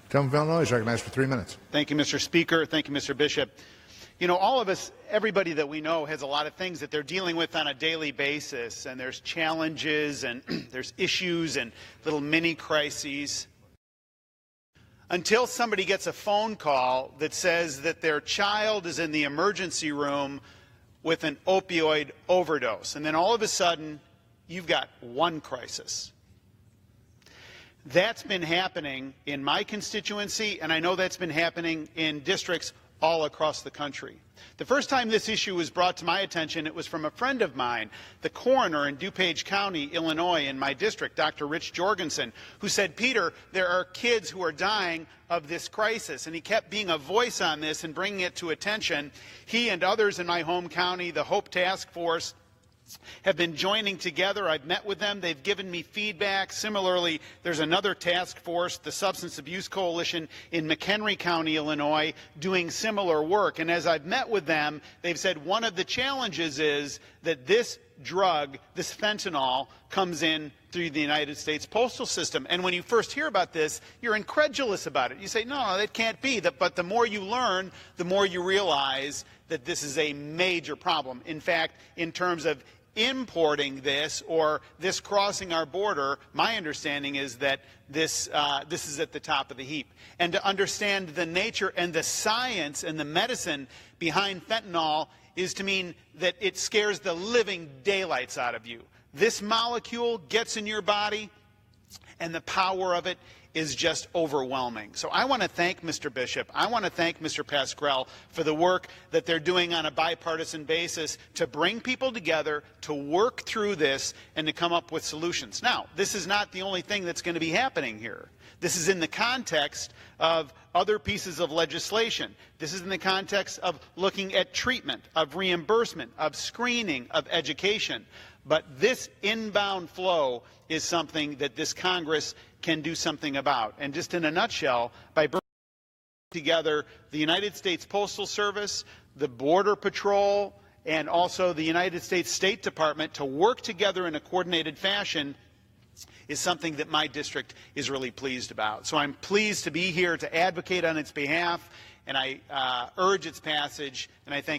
Gentleman from Illinois is recognized for 3 minutes. Thank you, Mr. Speaker. Thank you, Mr. Bishop. You know, all of us, everybody that we know has a lot of things that they're dealing with on a daily basis, and there's challenges and there's issues and little mini crises. Until somebody gets a phone call that says that their child is in the emergency room with an opioid overdose, and then all of a sudden you've got one crisis. That's been happening in my constituency, and I know that's been happening in districts all across the country. The first time this issue was brought to my attention, it was from a friend of mine, the coroner in DuPage County, Illinois, in my district, Dr. Rich Jorgensen, who said, "Peter, there are kids who are dying of this crisis." And he kept being a voice on this and bringing it to attention. He and others in my home county, the HOPE Task Force, have been joining together. I've met with them. They've given me feedback. Similarly, there's another task force, the Substance Abuse Coalition in McHenry County, Illinois, doing similar work. And as I've met with them, they've said one of the challenges is that this drug, this fentanyl, comes in through the United States postal system. And when you first hear about this, you're incredulous about it. You say, no, that can't be. But the more you learn, the more you realize that this is a major problem. In fact, in terms of importing this or this crossing our border, my understanding is that this is at the top of the heap. And to understand the nature and the science and the medicine behind fentanyl is to mean that it scares the living daylights out of you. This molecule gets in your body, and the power of it is just overwhelming. So I want to thank Mr. Bishop. I want to thank Mr. Pascrell for the work that they're doing on a bipartisan basis to bring people together, to work through this, and to come up with solutions. Now, this is not the only thing that's going to be happening here. This is in the context of other pieces of legislation. This is in the context of looking at treatment, of reimbursement, of screening, of education. But this inbound flow is something that this Congress can do something about. And just in a nutshell, by bringing together the United States Postal Service, the Border Patrol, and also the United States State Department to work together in a coordinated fashion is something that my district is really pleased about. So I'm pleased to be here to advocate on its behalf, and I urge its passage, and I thank